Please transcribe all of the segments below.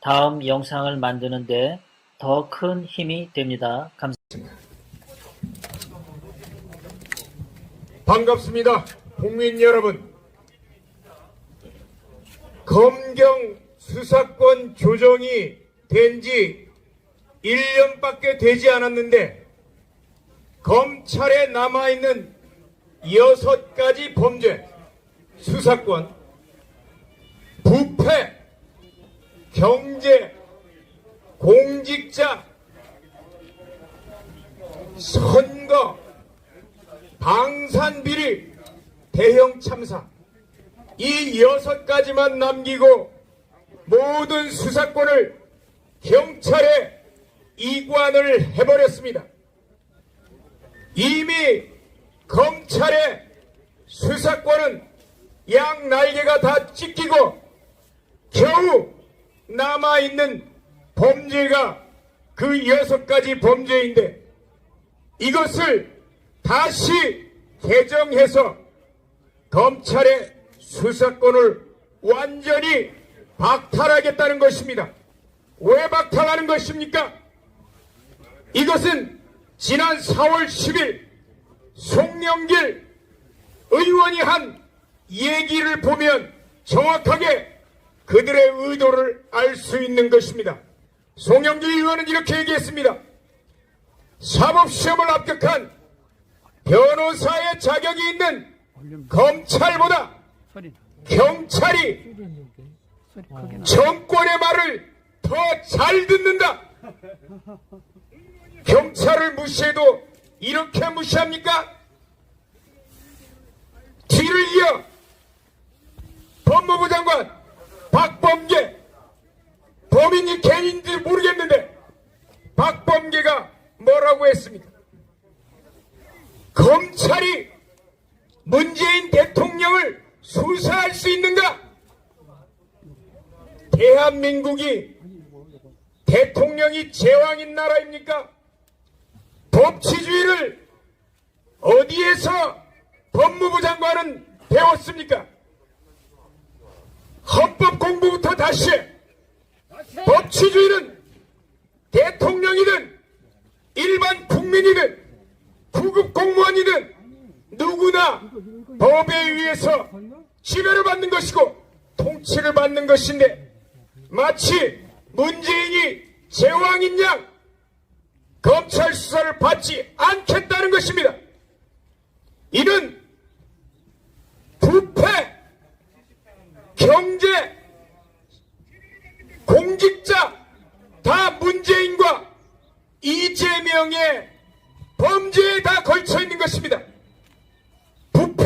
다음 영상을 만드는데 더 큰 힘이 됩니다. 감사합니다. 반갑습니다. 국민 여러분. 검경 수사권 조정이 된 지 1년밖에 되지 않았는데 검찰에 남아있는 6가지 범죄, 수사권, 부패, 경제, 공직자, 선거, 방산비리, 대형 참사, 이 6가지만 남기고 모든 수사권을 경찰에 이관을 해버렸습니다. 이미 검찰의 수사권은 양 날개가 다 찢기고 겨우 남아있는 범죄가 그 6가지 범죄인데 이것을 다시 개정해서 검찰의 수사권을 완전히 박탈하겠다는 것입니다. 왜 박탈하는 것입니까? 이것은 지난 4월 10일 송영길 의원이 한 얘기를 보면 정확하게 그들의 의도를 알 수 있는 것입니다. 송영길 의원은 이렇게 얘기했습니다. 사법시험을 합격한 변호사의 자격이 있는 검찰보다 경찰이 정권의 말을 더 잘 듣는다. 경찰을 무시해도 이렇게 무시합니까? 뒤를 이어 법무부 장관 박범계, 범인이 개인인지 모르겠는데 박범계가 뭐라고 했습니까? 검찰이 문재인 대통령을 수사할 수 있는가? 대한민국이 대통령이 제왕인 나라입니까? 법치주의를 어디에서 법무부 장관은 배웠습니까? 헌법 공부부터 다시 해. 법치주의는 대통령이든 일반 국민이든 구급 공무원이든 누구나 법에 의해서 지배를 받는 것이고 통치를 받는 것인데 마치 문재인이 제왕인 양 검찰 수사를 받지 않겠다는 것입니다. 이는 부패, 경제, 공직자 다 문재인과 이재명의 범죄에 다 걸쳐 있는 것입니다. 부패,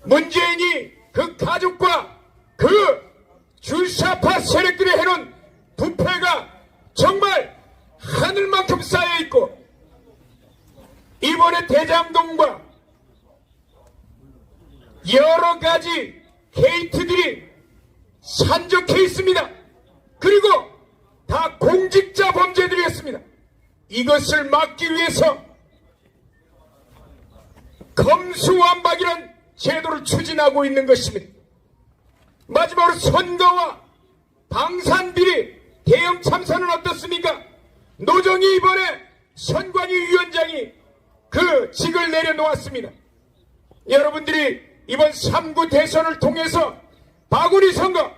문재인이 그 가족과 그 주사파 세력들이 해놓은 부패가 정말 하늘만큼 쌓여있고 이번에 대장동과 여러 가지 게이트들이 산적해 있습니다. 그리고 다 공직자 범죄들이었습니다. 이것을 막기 위해서 검수완박이라는 제도를 추진하고 있는 것입니다. 마지막으로 선거와 방산비리, 대형 참사는 어떻습니까? 노정희 이번에 선관위 위원장이 그 직을 내려놓았습니다. 여러분들이 이번 3구 대선을 통해서 바구니 선거,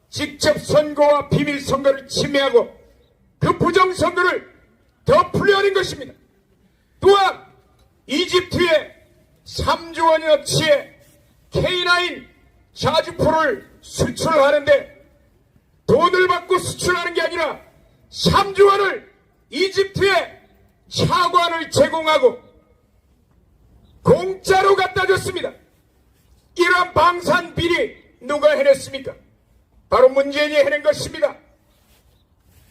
직접 선거와 비밀 선거를 침해하고 그 부정선거를 덮으려는 것입니다. 또한 이집트에 3조 원어치의 K9 자주포를 수출하는데 돈을 받고 수출하는 게 아니라 3조 원을 이집트에 차관을 제공하고 공짜로 갖다 줬습니다. 이러한 방산 비리 누가 해냈습니까? 바로 문재인이 해낸 것입니다.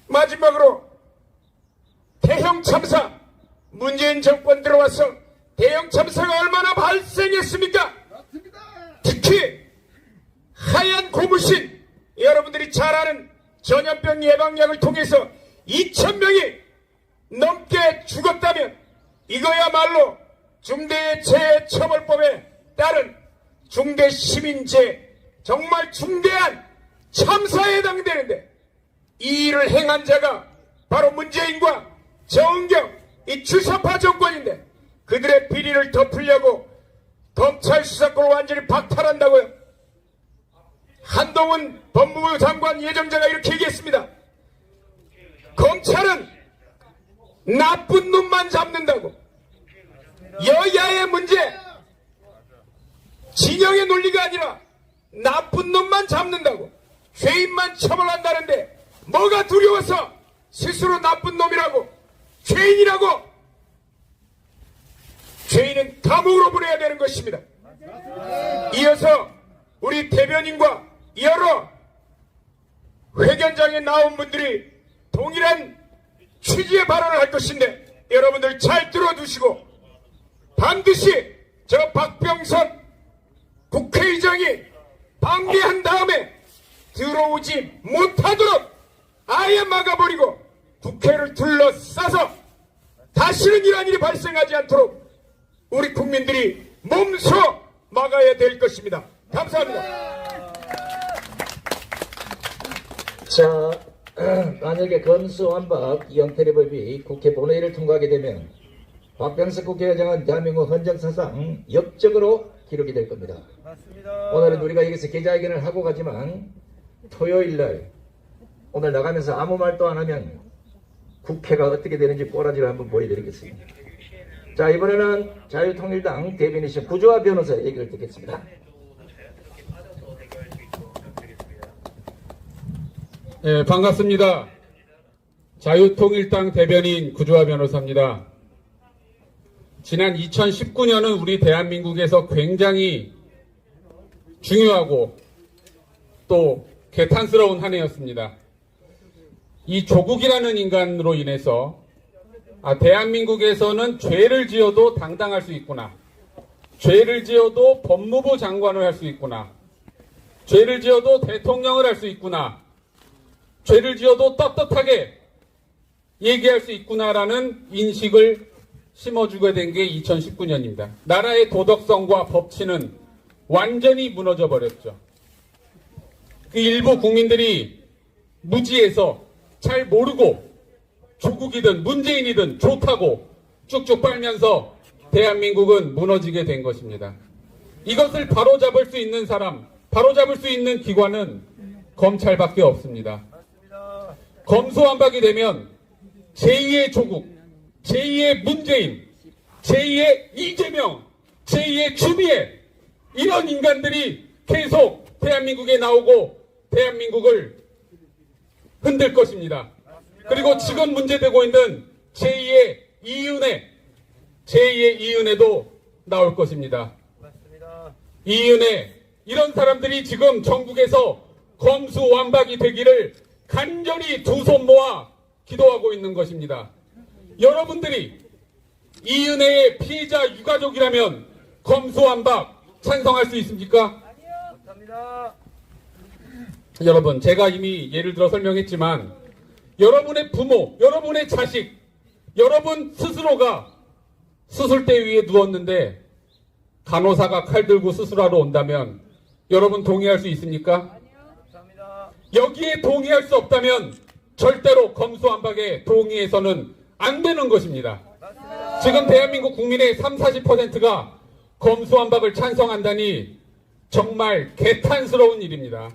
마지막으로 대형 참사, 문재인 정권 들어와서 대형 참사가 얼마나 발생했습니까? 특히 하얀 고무신, 여러분들이 잘 아는 전염병 예방약을 통해서 2,000명이 넘게 죽었다면 이거야말로 중대재해처벌법에 따른 중대시민죄, 정말 중대한 참사에 해당되는데 이 일을 행한 자가 바로 문재인과 정경 이 주사파 정권인데 그들의 비리를 덮으려고 검찰 수사권을 완전히 박탈한다고요. 한동훈 법무부 장관 예정자가 이렇게 얘기했습니다. 검찰은 나쁜 놈만 잡는다고. 여야의 문제, 진영의 논리가 아니라 나쁜 놈만 잡는다고. 죄인만 처벌한다는데 뭐가 두려워서 스스로 나쁜 놈이라고, 죄인이라고. 죄인은 감옥으로 보내야 되는 것입니다. 이어서 우리 대변인과 여러 회견장에 나온 분들이 동일한 취지의 발언을 할 것인데 여러분들 잘 들어두시고 반드시 저 박병선 국회의장이 방해한 다음에 들어오지 못하도록 아예 막아버리고 국회를 둘러싸서 다시는 이러한 일이 발생하지 않도록 우리 국민들이 몸소 막아야 될 것입니다. 감사합니다. 자, 만약에 검수완박 이영태리법이 국회 본회의를 통과하게 되면 박병석 국회의장은 대한민국 헌정사상 역적으로 기록이 될 겁니다. 맞습니다. 오늘은 우리가 여기서 기자회견을 하고 가지만 토요일날 오늘 나가면서 아무 말도 안 하면 국회가 어떻게 되는지 꼬라지를 한번 보여드리겠습니다. 자, 이번에는 자유통일당 대변인이신 구조화 변호사의 얘기를 듣겠습니다. 네, 반갑습니다. 자유통일당 대변인 구조화 변호사입니다. 지난 2019년은 우리 대한민국에서 굉장히 중요하고 또 개탄스러운 한 해였습니다. 이 조국이라는 인간으로 인해서 대한민국에서는 죄를 지어도 당당할 수 있구나. 죄를 지어도 법무부 장관을 할 수 있구나. 죄를 지어도 대통령을 할 수 있구나. 죄를 지어도 떳떳하게 얘기할 수 있구나라는 인식을 심어주게 된 게 2019년입니다. 나라의 도덕성과 법치는 완전히 무너져 버렸죠. 그 일부 국민들이 무지해서 잘 모르고 조국이든 문재인이든 좋다고 쭉쭉 빨면서 대한민국은 무너지게 된 것입니다. 이것을 바로잡을 수 있는 사람, 바로잡을 수 있는 기관은 검찰밖에 없습니다. 검수완박이 되면 제2의 조국, 제2의 문재인, 제2의 이재명, 제2의 추미애 이런 인간들이 계속 대한민국에 나오고 대한민국을 흔들 것입니다. 그리고 지금 문제되고 있는 제2의 이은혜도 나올 것입니다. 이은혜 이런 사람들이 지금 전국에서 검수완박이 되기를 간절히 두 손 모아 기도하고 있는 것입니다. 여러분들이 이은혜의 피해자 유가족이라면 검수완박 찬성할 수 있습니까? 아니요. 못합니다. 여러분, 제가 이미 예를 들어 설명했지만 여러분의 부모, 여러분의 자식, 여러분 스스로가 수술대 위에 누웠는데 간호사가 칼 들고 수술하러 온다면 여러분 동의할 수 있습니까? 못합니다. 여기에 동의할 수 없다면 절대로 검수완박에 동의해서는 안 되는 것입니다. 지금 대한민국 국민의 30-40%가 검수완박을 찬성한다니 정말 개탄스러운 일입니다.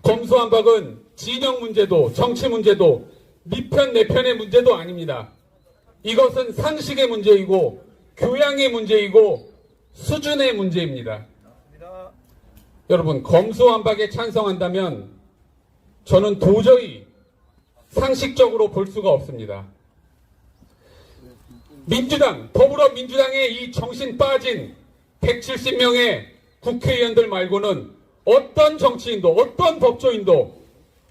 검수완박은 진영 문제도 정치 문제도 니편 내편의 문제도 아닙니다. 이것은 상식의 문제이고 교양의 문제이고 수준의 문제입니다. 여러분, 검수완박에 찬성한다면 저는 도저히 상식적으로 볼 수가 없습니다. 민주당, 더불어민주당의 이 정신 빠진 170명의 국회의원들 말고는 어떤 정치인도, 어떤 법조인도,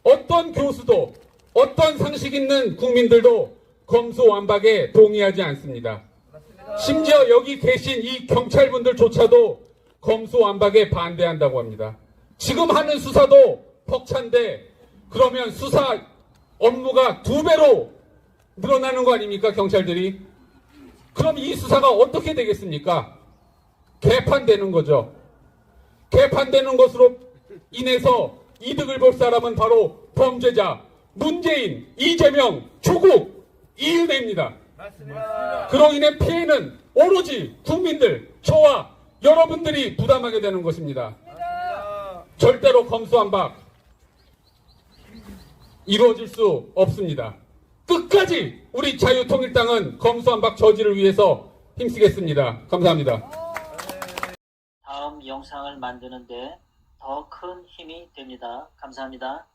어떤 교수도, 어떤 상식 있는 국민들도 검수완박에 동의하지 않습니다. 심지어 여기 계신 이 경찰분들조차도 검수완박에 반대한다고 합니다. 지금 하는 수사도 벅찬데 그러면 수사 업무가 2배로 늘어나는 거 아닙니까, 경찰들이? 그럼 이 수사가 어떻게 되겠습니까? 개판되는 거죠. 개판되는 것으로 인해서 이득을 볼 사람은 바로 범죄자 문재인, 이재명, 조국, 이은혜입니다. 맞습니다. 그로 인해 피해는 오로지 국민들, 저와 여러분들이 부담하게 되는 것입니다. 맞습니다. 절대로 검수완박 이루어질 수 없습니다. 끝까지 우리 자유통일당은 검수완박 저지를 위해서 힘쓰겠습니다. 감사합니다. 다음 영상을 만드는데 더 큰 힘이 됩니다. 감사합니다.